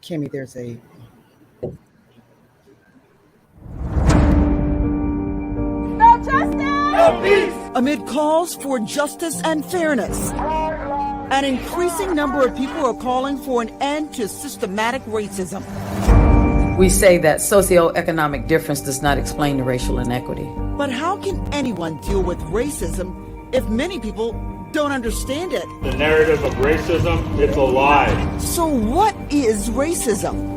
Kimmy, there's a... No justice! No peace! Amid calls for justice and fairness, an increasing number of people are calling for an end to systematic racism. We say that socioeconomic difference does not explain the racial inequity. But how can anyone deal with racism if many people don't understand it? The narrative of racism, it's a lie. So what is racism?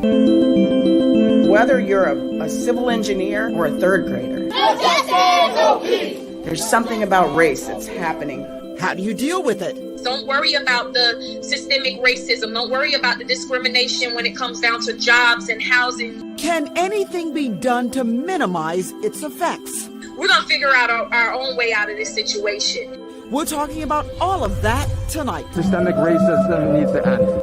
Whether you're a civil engineer or a third grader, No justice! No peace! there's something about race that's happening. How do you deal with it? Don't worry about the systemic racism. Don't worry about the discrimination when it comes down to jobs and housing. Can anything be done to minimize its effects? We're going to figure out our own way out of this situation. We're talking about all of that tonight. Systemic racism needs to end.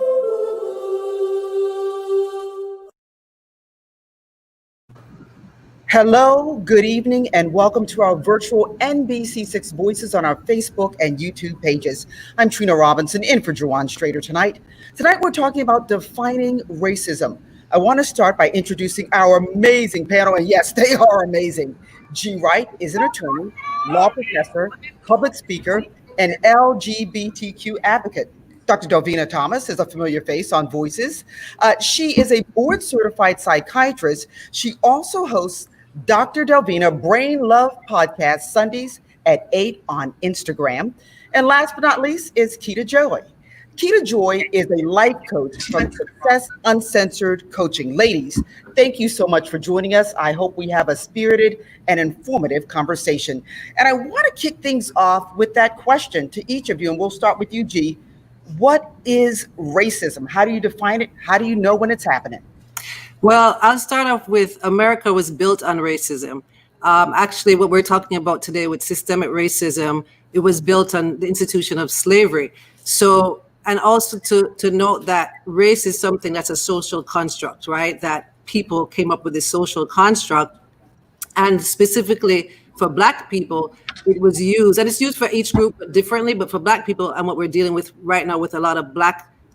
Hello, good evening, and welcome to our virtual NBC6 Voices on our Facebook and YouTube pages. I'm Trina Robinson, in for Juwan Strader tonight. Tonight we're talking about defining racism. I want to start by introducing our amazing panel, and yes, they are amazing. G. Wright is an attorney, law professor, public speaker, and LGBTQ advocate. Dr. Delvena Thomas is a familiar face on Voices. She is a board-certified psychiatrist. She also hosts Dr. Delvena Brain Love podcast Sundays at 8 on Instagram. And last but not least is Keita Joy. Keita Joy is a life coach from Success Uncensored Coaching. Ladies, thank you so much for joining us. I hope we have a spirited and informative conversation. And I want to kick things off with that question to each of you, and we'll start with you, G. What is racism? How do you define it? How do you know when it's happening? Well, I'll start off with America was built on racism. Actually, what we're talking about today with systemic racism, it was built on the institution of slavery. So, and also to note that race is something that's a social construct, right? That people came up with this social construct. And specifically for Black people, it was used, and it's used for each group differently, but for Black people, and what we're dealing with right now with a lot of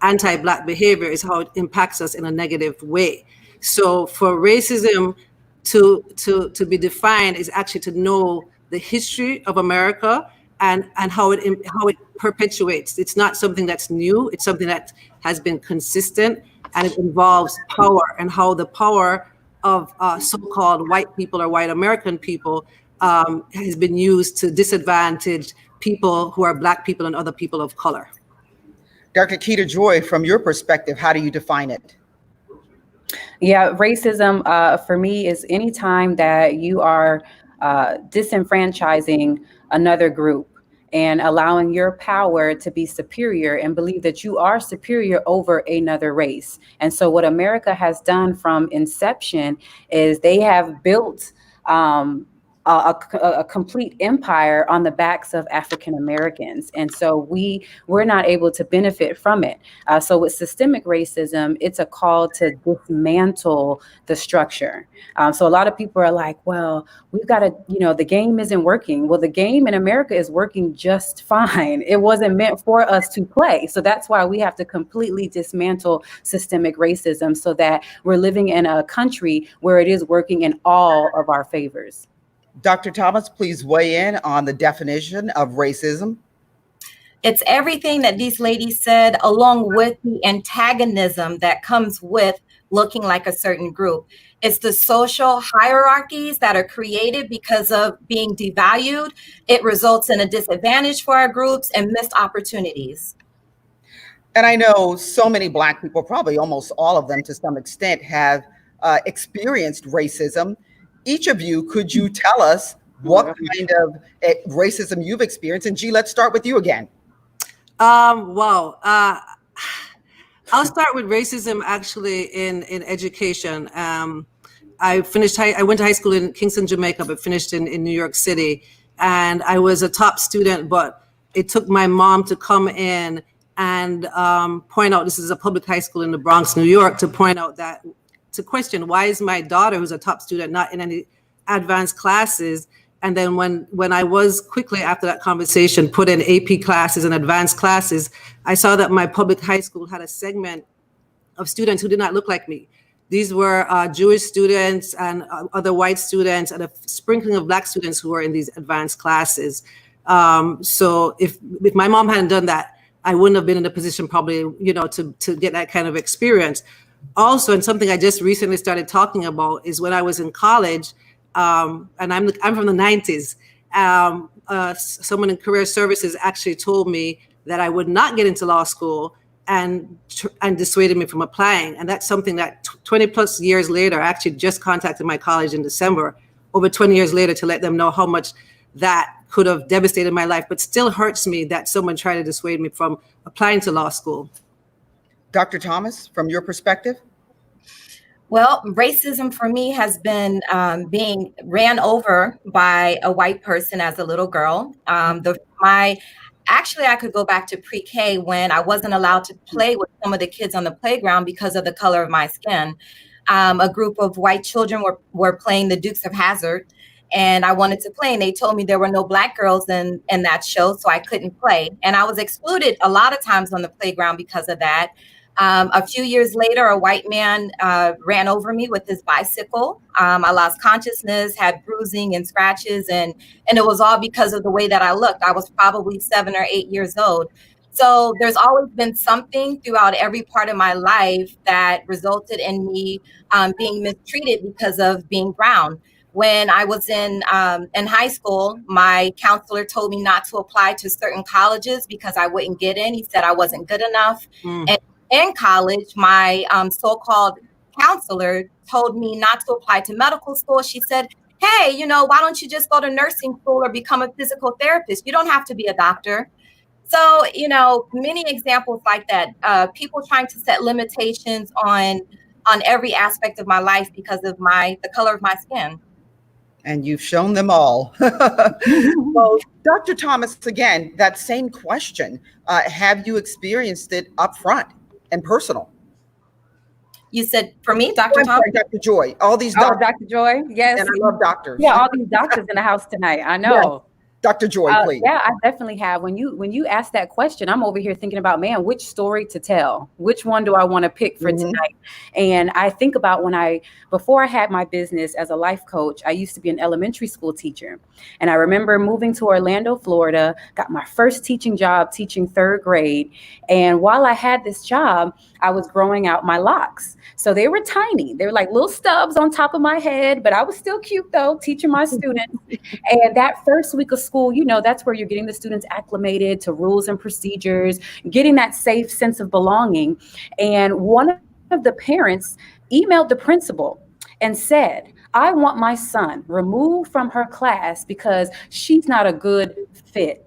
anti-Black behavior is how it impacts us in a negative way. So for racism to be defined is actually to know the history of America and how it perpetuates. It's not something that's new. It's something that has been consistent, and it involves power and how the power of so-called white people or white American people has been used to disadvantage people who are Black people and other people of color. Dr. Keita Joy, from your perspective, how do you define it? Yeah, racism for me is any time that you are disenfranchising another group and allowing your power to be superior and believe that you are superior over another race. And so what America has done from inception is they have built a complete empire on the backs of African Americans. And so we're not able to benefit from it. So with systemic racism, it's a call to dismantle the structure. So a lot of people are like, well, we've got to, the game isn't working. Well, the game in America is working just fine. It wasn't meant for us to play. So that's why we have to completely dismantle systemic racism so that we're living in a country where it is working in all of our favors. Dr. Thomas, please weigh in on the definition of racism. It's everything that these ladies said, along with the antagonism that comes with looking like a certain group. It's the social hierarchies that are created because of being devalued. It results in a disadvantage for our groups and missed opportunities. And I know so many Black people, probably almost all of them to some extent, have experienced racism. Each of you, could you tell us what kind of racism you've experienced? And G, let's start with you again. Wow. I'll start with racism actually in education. I went to high school in Kingston, Jamaica, but finished in New York City. And I was a top student, but it took my mom to come in and point out, this is a public high school in the Bronx, New York, to point out that, to question, why is my daughter, who's a top student, not in any advanced classes? And then when I was quickly after that conversation put in AP classes and advanced classes, I saw that my public high school had a segment of students who did not look like me. These were Jewish students and other white students and a sprinkling of Black students who were in these advanced classes. So if my mom hadn't done that, I wouldn't have been in a position probably, to get that kind of experience. Also, and something I just recently started talking about is when I was in college, and I'm from the 90s, someone in career services actually told me that I would not get into law school and dissuaded me from applying. And that's something that 20 plus years later, I actually just contacted my college in December, over 20 years later, to let them know how much that could have devastated my life, but still hurts me that someone tried to dissuade me from applying to law school. Dr. Thomas, from your perspective? Well, racism for me has been being ran over by a white person as a little girl. Actually, I could go back to pre-K when I wasn't allowed to play with some of the kids on the playground because of the color of my skin. A group of white children were playing the Dukes of Hazzard, and I wanted to play, and they told me there were no Black girls in that show, so I couldn't play. And I was excluded a lot of times on the playground because of that. A few years later, a white man ran over me with his bicycle. I lost consciousness, had bruising and scratches, and it was all because of the way that I looked. I was probably 7 or 8 years old. So there's always been something throughout every part of my life that resulted in me being mistreated because of being brown. When I was in high school, my counselor told me not to apply to certain colleges because I wouldn't get in. He said I wasn't good enough. And in college, my so-called counselor told me not to apply to medical school. She said, hey, why don't you just go to nursing school or become a physical therapist? You don't have to be a doctor. So, many examples like that, people trying to set limitations on every aspect of my life because of the color of my skin. And you've shown them all. Well, Dr. Thomas, again, that same question, have you experienced it up front and personal? You said for me, Dr. Thomas? Dr. Joy, all these doctors. Oh, Dr. Joy, yes. And I love doctors. Yeah, all these doctors in the house tonight, I know. Yes. Dr. Joy, please. Yeah, I definitely have. When you ask that question, I'm over here thinking about, man, which story to tell? Which one do I want to pick for tonight? And I think about before I had my business as a life coach, I used to be an elementary school teacher. And I remember moving to Orlando, Florida, got my first teaching job teaching 3rd grade. And while I had this job, I was growing out my locks. So they were tiny. They were like little stubs on top of my head, but I was still cute though, teaching my students. And that first week of school, that's where you're getting the students acclimated to rules and procedures, getting that safe sense of belonging. And one of the parents emailed the principal and said, I want my son removed from her class because she's not a good fit.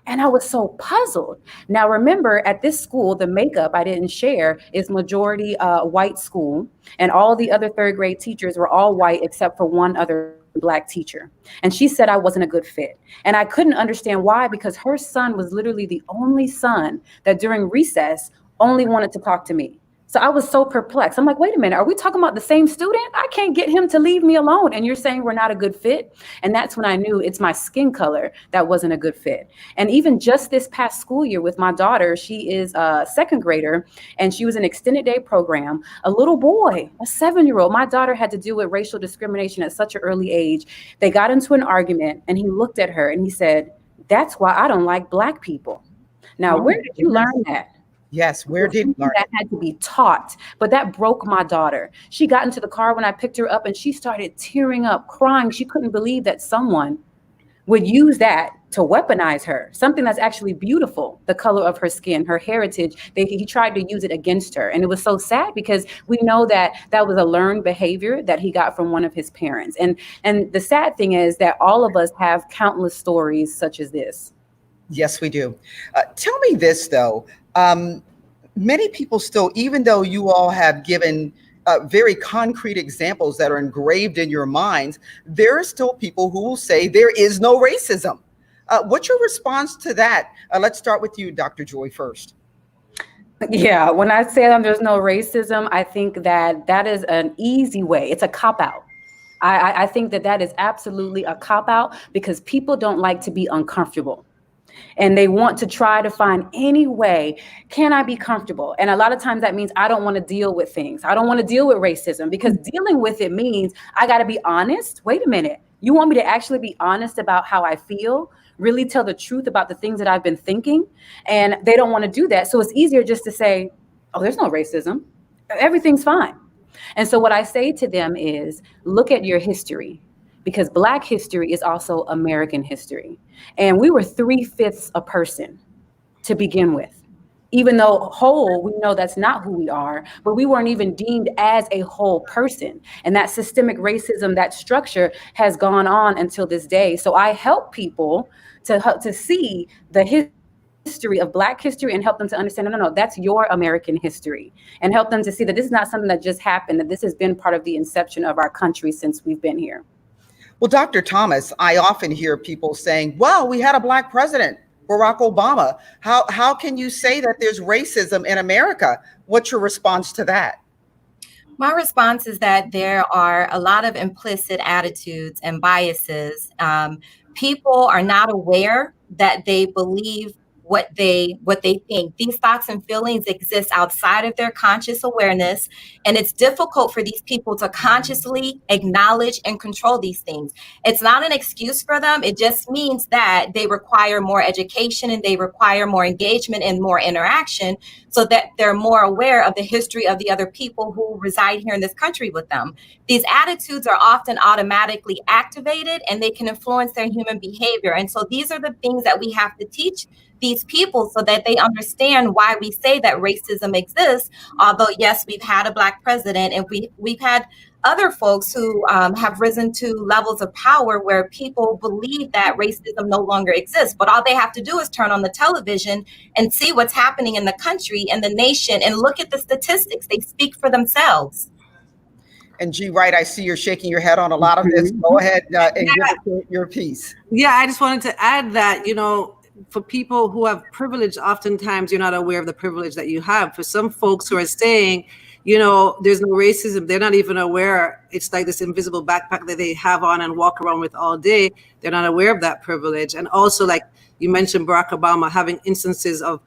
And I was so puzzled. Now, remember, at this school, the makeup I didn't share is majority white school. And all the other 3rd grade teachers were all white except for one other Black teacher. And she said I wasn't a good fit. And I couldn't understand why, because her son was literally the only son that during recess only wanted to talk to me. So I was so perplexed. I'm like, wait a minute, are we talking about the same student? I can't get him to leave me alone. And you're saying we're not a good fit? And that's when I knew it's my skin color that wasn't a good fit. And even just this past school year with my daughter, she is a 2nd grader, and she was in an extended day program. A little boy, a 7-year-old, my daughter had to deal with racial discrimination at such an early age. They got into an argument, and he looked at her and he said, that's why I don't like Black people. Now, where did you learn that? Yes, where did you learn? That had to be taught, but that broke my daughter. She got into the car when I picked her up and she started tearing up, crying. She couldn't believe that someone would use that to weaponize her, something that's actually beautiful, the color of her skin, her heritage. He tried to use it against her. And it was so sad because we know that that was a learned behavior that he got from one of his parents. And the sad thing is that all of us have countless stories such as this. Yes, we do. Tell me this, though. Many people still, even though you all have given very concrete examples that are engraved in your minds, there are still people who will say there is no racism. What's your response to that? Let's start with you, Dr. Joy, first. Yeah, when I say there's no racism, I think that is an easy way. It's a cop-out. I think that is absolutely a cop-out because people don't like to be uncomfortable. And they want to try to find any way, can I be comfortable? And a lot of times that means I don't want to deal with things. I don't want to deal with racism, because dealing with it means I got to be honest. Wait a minute. You want me to actually be honest about how I feel, really tell the truth about the things that I've been thinking? And they don't want to do that. So it's easier just to say, oh, there's no racism. Everything's fine. And so what I say to them is, look at your history, because Black history is also American history. And we were 3/5 a person to begin with. Even though whole, we know that's not who we are, but we weren't even deemed as a whole person. And that systemic racism, that structure has gone on until this day. So I help people to see the history of Black history and help them to understand, no, that's your American history, and help them to see that this is not something that just happened, that this has been part of the inception of our country since we've been here. Well, Dr. Thomas, I often hear people saying, well, we had a Black president, Barack Obama. How can you say that there's racism in America? What's your response to that? My response is that there are a lot of implicit attitudes and biases. People are not aware that they believe what they think. These thoughts and feelings exist outside of their conscious awareness, and it's difficult for these people to consciously acknowledge and control these things. It's not an excuse for them. It just means that they require more education, and they require more engagement and more interaction, so that they're more aware of the history of the other people who reside here in this country with them. These attitudes are often automatically activated, and they can influence their human behavior. And so these are the things that we have to teach these people, so that they understand why we say that racism exists. Although, yes, we've had a Black president, and we've had other folks who have risen to levels of power where people believe that racism no longer exists. But all they have to do is turn on the television and see what's happening in the country and the nation, and look at the statistics. They speak for themselves. And G. Wright, I see you're shaking your head on a lot of this. Go ahead and give it your piece. Yeah, I just wanted to add that, for people who have privilege, oftentimes you're not aware of the privilege that you have. For some folks who are saying, there's no racism, they're not even aware. It's like this invisible backpack that they have on and walk around with all day. They're not aware of that privilege. And also, like you mentioned, Barack Obama having instances of,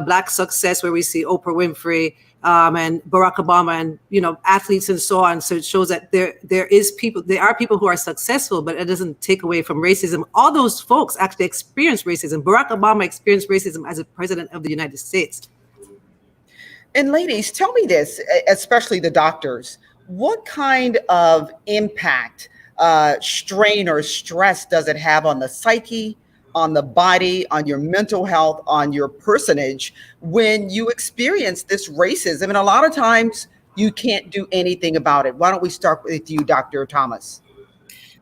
Black success, where we see Oprah Winfrey and Barack Obama and, athletes and so on. So it shows that there are people who are successful, but it doesn't take away from racism. All those folks actually experience racism. Barack Obama experienced racism as a president of the United States. And ladies, tell me this, especially the doctors, what kind of impact, strain or stress does it have on the psyche, on the body, on your mental health, on your personage when you experience this racism? And a lot of times you can't do anything about it. Why don't we start with you, Dr. Thomas?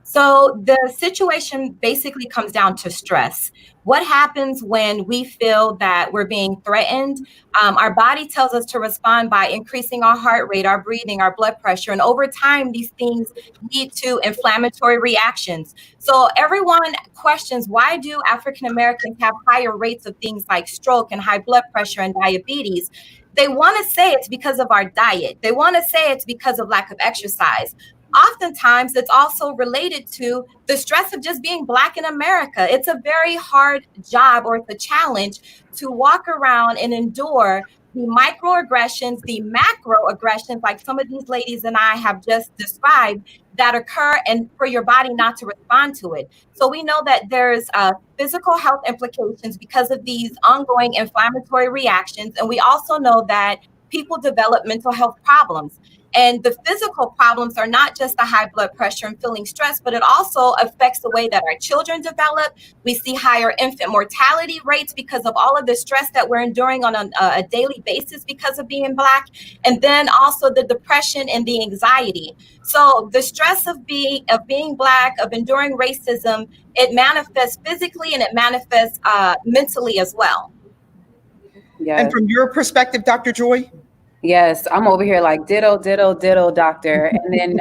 So the situation basically comes down to stress. What happens when we feel that we're being threatened? Our body tells us to respond by increasing our heart rate, our breathing, our blood pressure. And over time, these things lead to inflammatory reactions. So everyone questions, why do African Americans have higher rates of things like stroke and high blood pressure and diabetes? They want to say it's because of our diet. They want to say it's because of lack of exercise. Oftentimes, it's also related to the stress of just being Black in America. It's a very hard job, or it's a challenge to walk around and endure the microaggressions, the macroaggressions, like some of these ladies and I have just described, that occur, and for your body not to respond to it. So we know that there's physical health implications because of these ongoing inflammatory reactions. And we also know that people develop mental health problems. And the physical problems are not just the high blood pressure and feeling stressed, but it also affects the way that our children develop. We see higher infant mortality rates because of all of the stress that we're enduring on a daily basis because of being Black. And then also the depression and the anxiety. So the stress of being Black, of enduring racism, it manifests physically and it manifests mentally as well. Yes. And from your perspective, Dr. Joy? Yes, I'm over here like ditto, doctor. And then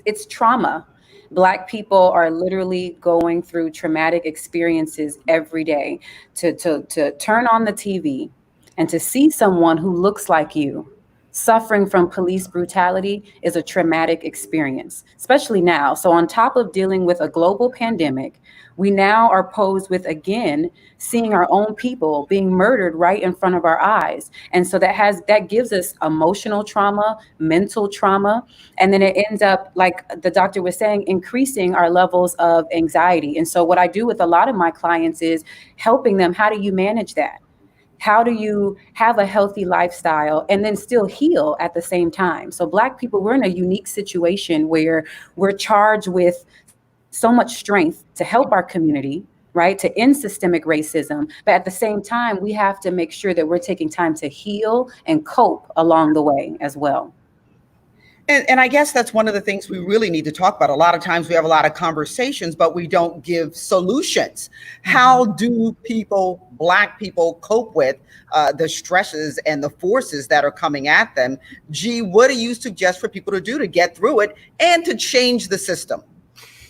it's trauma. Black people are literally going through traumatic experiences every day. To turn on the TV and to see someone who looks like you suffering from police brutality is a traumatic experience, especially now. So on top of dealing with a global pandemic, we now are posed with, again, seeing our own people being murdered right in front of our eyes. And so that gives us emotional trauma, mental trauma, and then it ends up, like the doctor was saying, increasing our levels of anxiety. And so what I do with a lot of my clients is helping them, how do you manage that? How do you have a healthy lifestyle and then still heal at the same time? So Black people, we're in a unique situation where we're charged with so much strength to help our community, right? To end systemic racism. But at the same time, we have to make sure that we're taking time to heal and cope along the way as well. And I guess that's one of the things we really need to talk about. A lot of times we have a lot of conversations, but we don't give solutions. How do Black people cope with the stresses and the forces that are coming at them? G, what do you suggest for people to do to get through it and to change the system?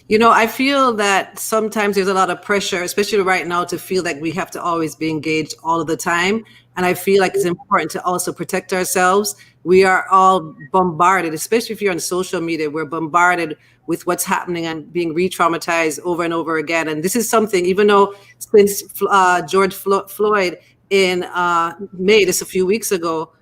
You know, I feel that sometimes there's a lot of pressure, especially right now, to feel like we have to always be engaged all of the time. And I feel like it's important to also protect ourselves. We are all bombarded, especially if you're on social media, we're bombarded with what's happening and being re-traumatized over and over again. And this is something, even though since George Floyd in May, just a few weeks ago,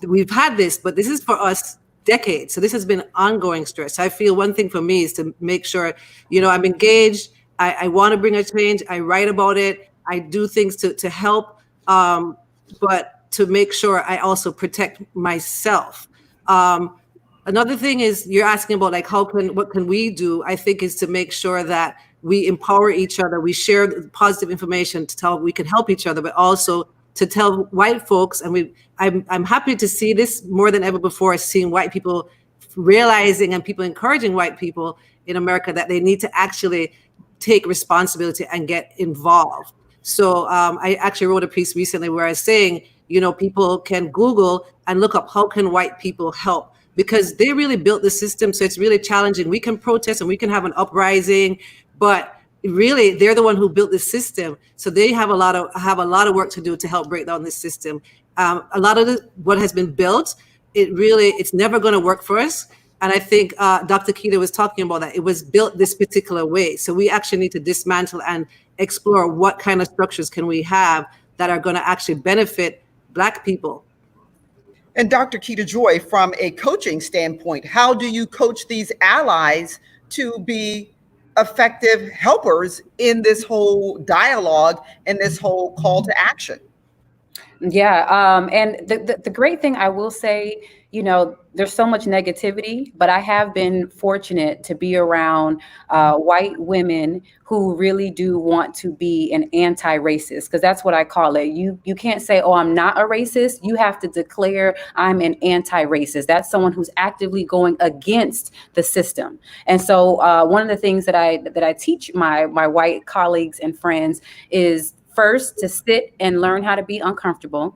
we've had this, but this is for us decades. So this has been ongoing stress. I feel one thing for me is to make sure, you know, I'm engaged. I want to bring a change. I write about it. I do things to help, but to make sure I also protect myself. Another thing is you're asking about like what can we do? I think is to make sure that we empower each other. We share positive information to tell we can help each other, but also to tell white folks, and I'm happy to see this more than ever before, seeing white people realizing and people encouraging white people in America that they need to actually take responsibility and get involved. So I actually wrote a piece recently where I was saying, you know, people can Google and look up how can white people help, because they really built the system. So it's really challenging. We can protest and we can have an uprising, but really they're the one who built the system. So they have a lot of work to do to help break down this system. A lot of what has been built, it's never going to work for us. And I think Dr. Keita was talking about that. It was built this particular way. So we actually need to dismantle and explore what kind of structures can we have that are going to actually benefit Black people. And Dr. Keita Joy, from a coaching standpoint, how do you coach these allies to be effective helpers in this whole dialogue and this whole call to action? Yeah. And the great thing I will say, you know, there's so much negativity, but I have been fortunate to be around white women who really do want to be an anti-racist, because that's what I call it. You can't say, oh, I'm not a racist. You have to declare I'm an anti-racist. That's someone who's actively going against the system. And so one of the things that I teach my white colleagues and friends is, first, to sit and learn how to be uncomfortable.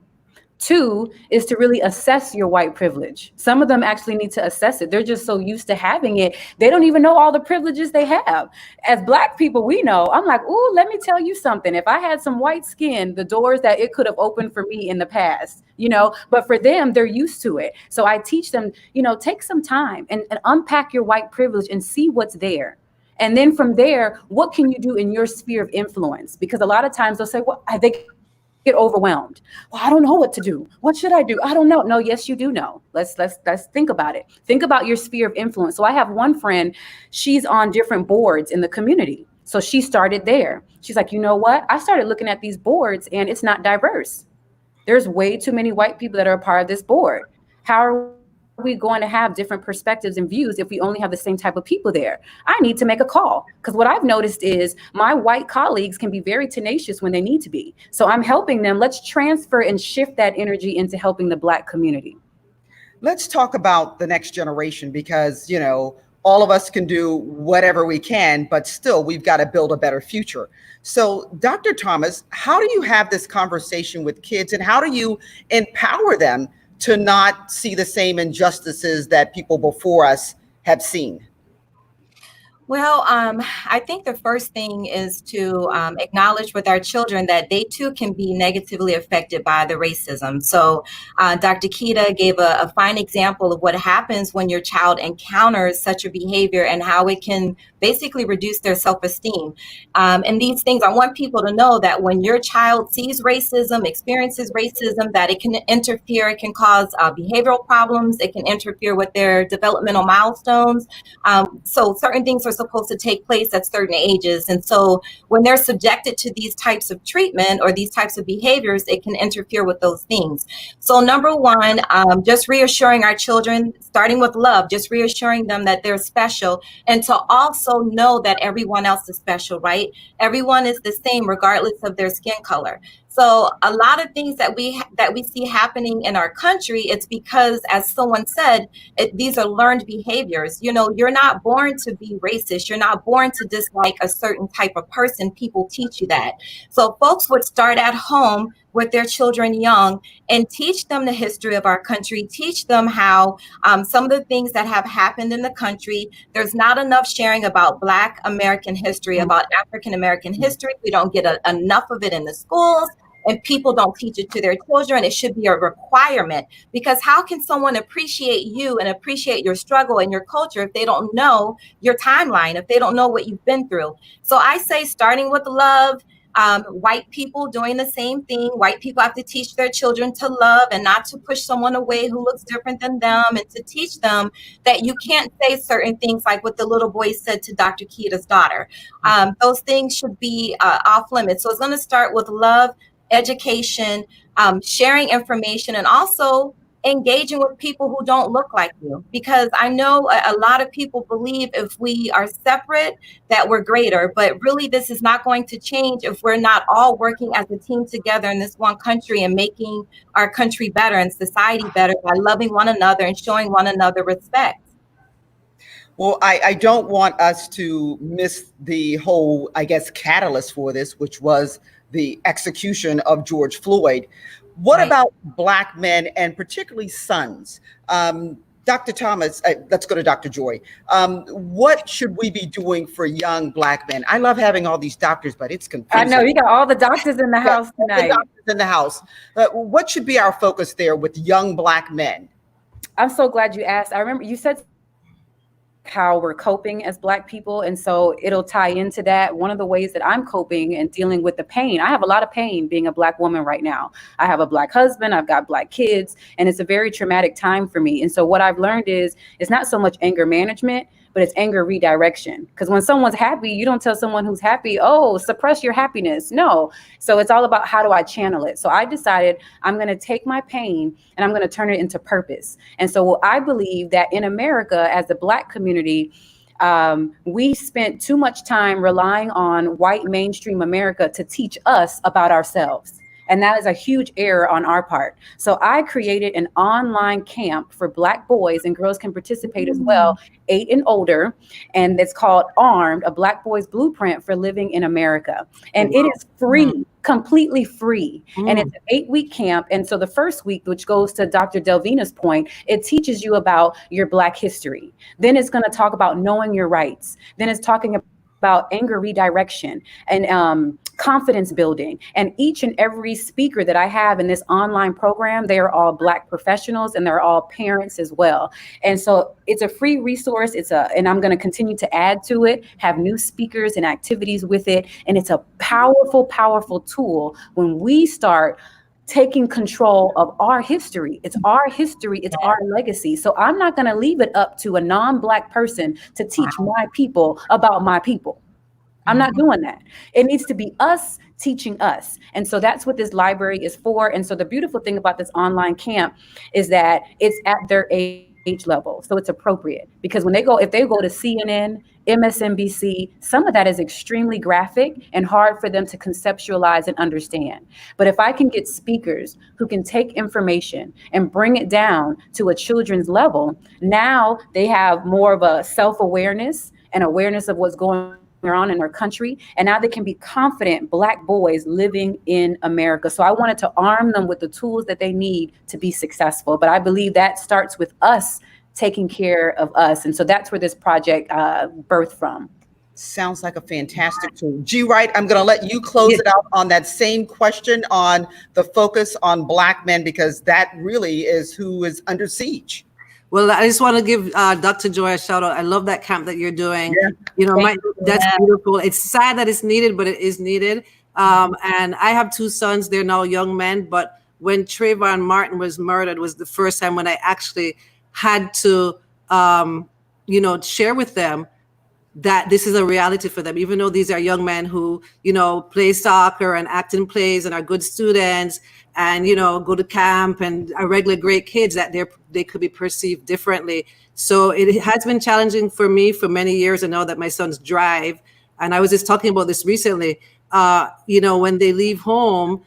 Two is to really assess your white privilege. Some of them actually need to assess it. They're just so used to having it. They don't even know all the privileges they have. As Black people, we know. I'm like, ooh, let me tell you something. If I had some white skin, the doors that it could have opened for me in the past, you know, but for them, they're used to it. So I teach them, you know, take some time and unpack your white privilege and see what's there. And then from there, what can you do in your sphere of influence? Because a lot of times they'll say, well, they get overwhelmed. Well, I don't know what to do. What should I do? I don't know. No, yes, you do know. Let's think about it. Think about your sphere of influence. So I have one friend, she's on different boards in the community. So she started there. She's like, you know what? I started looking at these boards and it's not diverse. There's way too many white people that are a part of this board. How are we going to have different perspectives and views if we only have the same type of people there? I need to make a call, because what I've noticed is my white colleagues can be very tenacious when they need to be. So I'm helping them. Let's transfer and shift that energy into helping the Black community. Let's talk about the next generation, because, you know, all of us can do whatever we can, but still we've got to build a better future. So Dr. Thomas, how do you have this conversation with kids, and how do you empower them to not see the same injustices that people before us have seen? Well, I think the first thing is to acknowledge with our children that they too can be negatively affected by the racism. So, Dr. Keita gave a fine example of what happens when your child encounters such a behavior and how it can basically reduce their self-esteem. And these things, I want people to know that when your child sees racism, experiences racism, that it can interfere, it can cause behavioral problems, it can interfere with their developmental milestones. So certain things are supposed to take place at certain ages. And so when they're subjected to these types of treatment or these types of behaviors, it can interfere with those things. So number one, just reassuring our children, starting with love, just reassuring them that they're special, and to also know that everyone else is special, right? Everyone is the same regardless of their skin color. So a lot of things that we see happening in our country, it's because, as someone said, these are learned behaviors. You know, you're not born to be racist. You're not born to dislike a certain type of person. People teach you that. So folks would start at home with their children young and teach them the history of our country, teach them how some of the things that have happened in the country. There's not enough sharing about Black American history, about African American history. We don't get enough of it in the schools, and people don't teach it to their children. It should be a requirement, because how can someone appreciate you and appreciate your struggle and your culture if they don't know your timeline, if they don't know what you've been through? So I say, starting with love. White people doing the same thing. White people have to teach their children to love and not to push someone away who looks different than them, and to teach them that you can't say certain things like what the little boy said to Dr. Keita's daughter. Those things should be off limits. So it's going to start with love, education, sharing information, and also engaging with people who don't look like you. Because I know a lot of people believe if we are separate that we're greater, but really this is not going to change if we're not all working as a team together in this one country and making our country better and society better by loving one another and showing one another respect. Well, I don't want us to miss the whole, I guess, catalyst for this, which was the execution of George Floyd. What Right. about Black men, and particularly sons? Dr. Thomas, let's go to Dr. Joy. What should we be doing for young Black men? I love having all these doctors, but it's confusing. I know you got all the doctors in the house all the tonight. doctors in the house. What should be our focus there with young Black men? I'm so glad you asked. I remember you said how we're coping as Black people, and so it'll tie into that. One of the ways that I'm coping and dealing with the pain, I have a lot of pain being a Black woman right now. I have a Black husband, I've got Black kids, and it's a very traumatic time for me. And so what I've learned is it's not so much anger management, but it's anger redirection. Because when someone's happy, you don't tell someone who's happy, oh, suppress your happiness. No. So it's all about how do I channel it? So I decided I'm going to take my pain and I'm going to turn it into purpose. And so I believe that in America, as the Black community, we spent too much time relying on white mainstream America to teach us about ourselves. And that is a huge error on our part. So I created an online camp for Black boys, and girls can participate as well, 8 and older. And it's called Armed, a Black Boy's Blueprint for Living in America. And it is free, completely free. And it's an 8-week camp. And so the first week, which goes to Dr. Delvena's point, it teaches you about your Black history. Then it's going to talk about knowing your rights. Then it's talking about anger redirection and confidence building. And each and every speaker that I have in this online program, they are all Black professionals and they're all parents as well. And so it's a free resource. And I'm going to continue to add to it, have new speakers and activities with it. And it's a powerful, powerful tool when we start taking control of our history. It's our history. It's our legacy. So I'm not going to leave it up to a non-Black person to teach my people about my people. I'm not doing that. It needs to be us teaching us. And so that's what this library is for. And so the beautiful thing about this online camp is that it's at their age level. So it's appropriate, because when if they go to CNN, MSNBC, some of that is extremely graphic and hard for them to conceptualize and understand. But if I can get speakers who can take information and bring it down to a children's level, now they have more of a self-awareness and awareness of what's going on in our country. And now they can be confident Black boys living in America. So I wanted to arm them with the tools that they need to be successful. But I believe that starts with us taking care of us. And so that's where this project birthed from. Sounds like a fantastic tool. G. Wright, I'm going to let you close it out on that same question on the focus on Black men, because that really is who is under siege. Well, I just want to give Dr. Joy a shout out. I love that camp that you're doing. Yeah. You know, that's beautiful. It's sad that it's needed, but it is needed. And I have 2 sons. They're now young men. But when Trayvon Martin was murdered was the first time when I actually had to, you know, share with them that this is a reality for them, even though these are young men who, you know, play soccer and act in plays and are good students and, you know, go to camp and are regular great kids, that they could be perceived differently. So it has been challenging for me for many years. I know that my sons drive. And I was just talking about this recently. You know, when they leave home,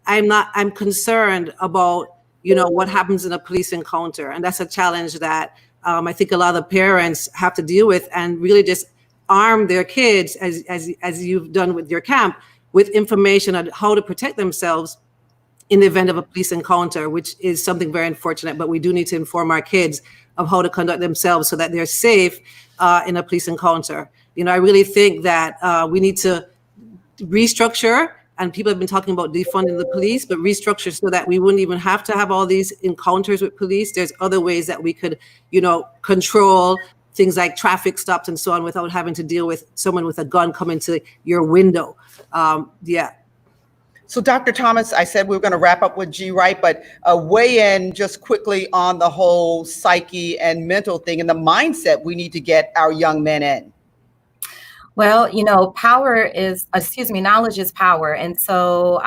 I'm concerned about, you know, what happens in a police encounter. And that's a challenge that I think a lot of parents have to deal with, and really just arm their kids, as you've done with your camp, with information on how to protect themselves in the event of a police encounter, which is something very unfortunate. But we do need to inform our kids of how to conduct themselves so that they're safe in a police encounter. You know, I really think that we need to restructure, and people have been talking about defunding the police, but restructure so that we wouldn't even have to have all these encounters with police. There's other ways that we could, you know, control things like traffic stops and so on without having to deal with someone with a gun coming to your window. So Dr. Thomas, I said we were going to wrap up with G. Wright, but weigh in just quickly on the whole psyche and mental thing and the mindset we need to get our young men in. Well, you know, knowledge is power. And so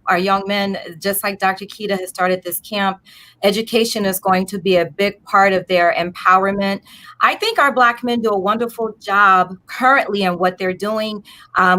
our young men, just like Dr. Keita has started this camp, education is going to be a big part of their empowerment. I think our Black men do a wonderful job currently in what they're doing.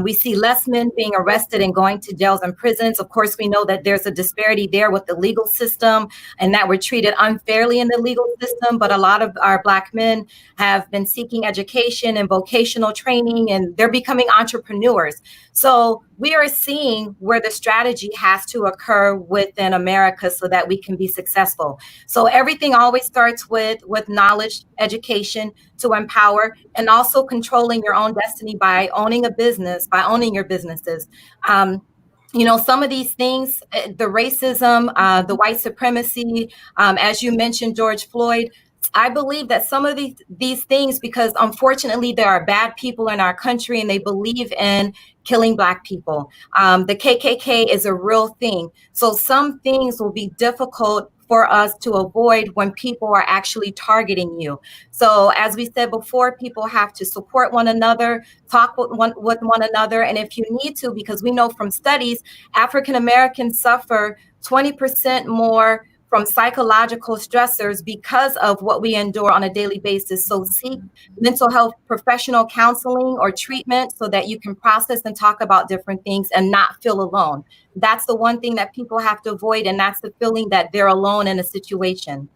We see less men being arrested and going to jails and prisons. Of course, we know that there's a disparity there with the legal system and that we're treated unfairly in the legal system. But a lot of our Black men have been seeking education and vocational training, and they're becoming entrepreneurs. So we are seeing where the strategy has to occur within America so that we can be successful. So everything always starts with knowledge, education to empower, and also controlling your own destiny by owning a business, by owning your businesses. You know, some of these things, the racism, the white supremacy, as you mentioned, George Floyd, I believe that some of these things, because unfortunately there are bad people in our country and they believe in killing Black people. The KKK is a real thing. So some things will be difficult for us to avoid when people are actually targeting you. So as we said before, people have to support one another, talk with one another. And if you need to, because we know from studies, African Americans suffer 20% more from psychological stressors because of what we endure on a daily basis. So seek mental health professional counseling or treatment so that you can process and talk about different things and not feel alone. That's the one thing that people have to avoid, and that's the feeling that they're alone in a situation.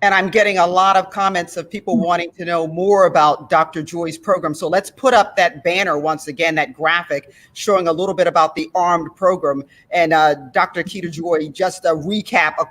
And I'm getting a lot of comments of people wanting to know more about Dr. Joy's program. So let's put up that banner once again, that graphic showing a little bit about the ARMED program. And Dr. Keita Joy, just a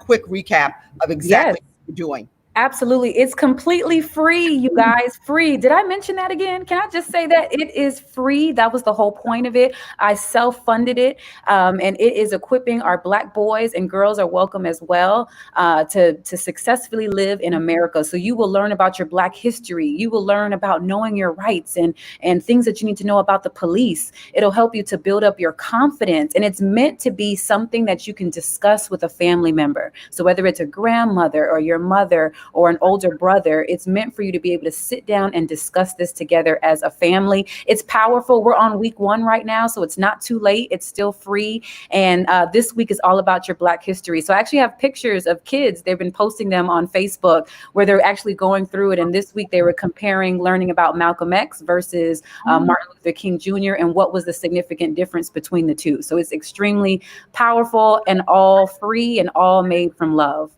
quick recap of exactly what you're doing. Absolutely. It's completely free, you guys, free. Did I mention that again? Can I just say that it is free? That was the whole point of it. I self-funded it, and it is equipping our Black boys, and girls are welcome as well, to successfully live in America. So you will learn about your Black history. You will learn about knowing your rights and things that you need to know about the police. It'll help you to build up your confidence. And it's meant to be something that you can discuss with a family member. So whether it's a grandmother or your mother or an older brother, it's meant for you to be able to sit down and discuss this together as a family. It's powerful. We're on week 1 right now, so it's not too late. It's still free. And this week is all about your Black history. So I actually have pictures of kids. They've been posting them on Facebook where they're actually going through it. And this week they were learning about Malcolm X versus Martin Luther King Jr. and what was the significant difference between the two. So it's extremely powerful and all free and all made from love.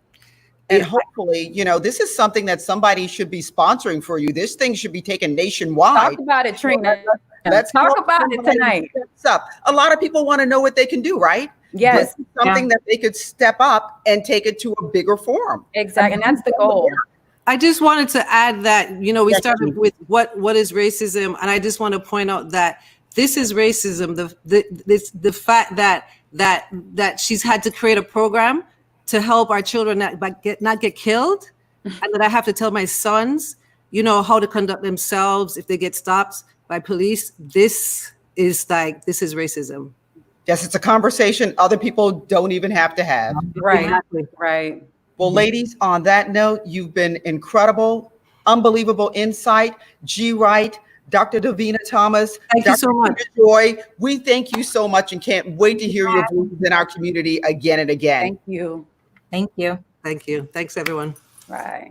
And hopefully, you know, this is something that somebody should be sponsoring for you. This thing should be taken nationwide. Talk about it, Trina. Let's talk about it tonight. A lot of people want to know what they can do, right? Yes. This is something that they could step up and take it to a bigger forum. Exactly. And that's the goal. I just wanted to add that, we Yes, started with what is racism, and I just want to point out that this is racism. The fact that she's had to create a program to help our children not get killed, and that I have to tell my sons, how to conduct themselves if they get stopped by police. This is racism. Yes, it's a conversation other people don't even have to have. Right. Exactly. Right. Well, ladies, on that note, you've been incredible, unbelievable insight. G. Wright, Dr. Delvena Thomas, Thank you so much. Keita Joy, we thank you so much and can't wait to hear your voices in our community again and again. Thank you. Thank you. Thank you. Thanks, everyone. Bye.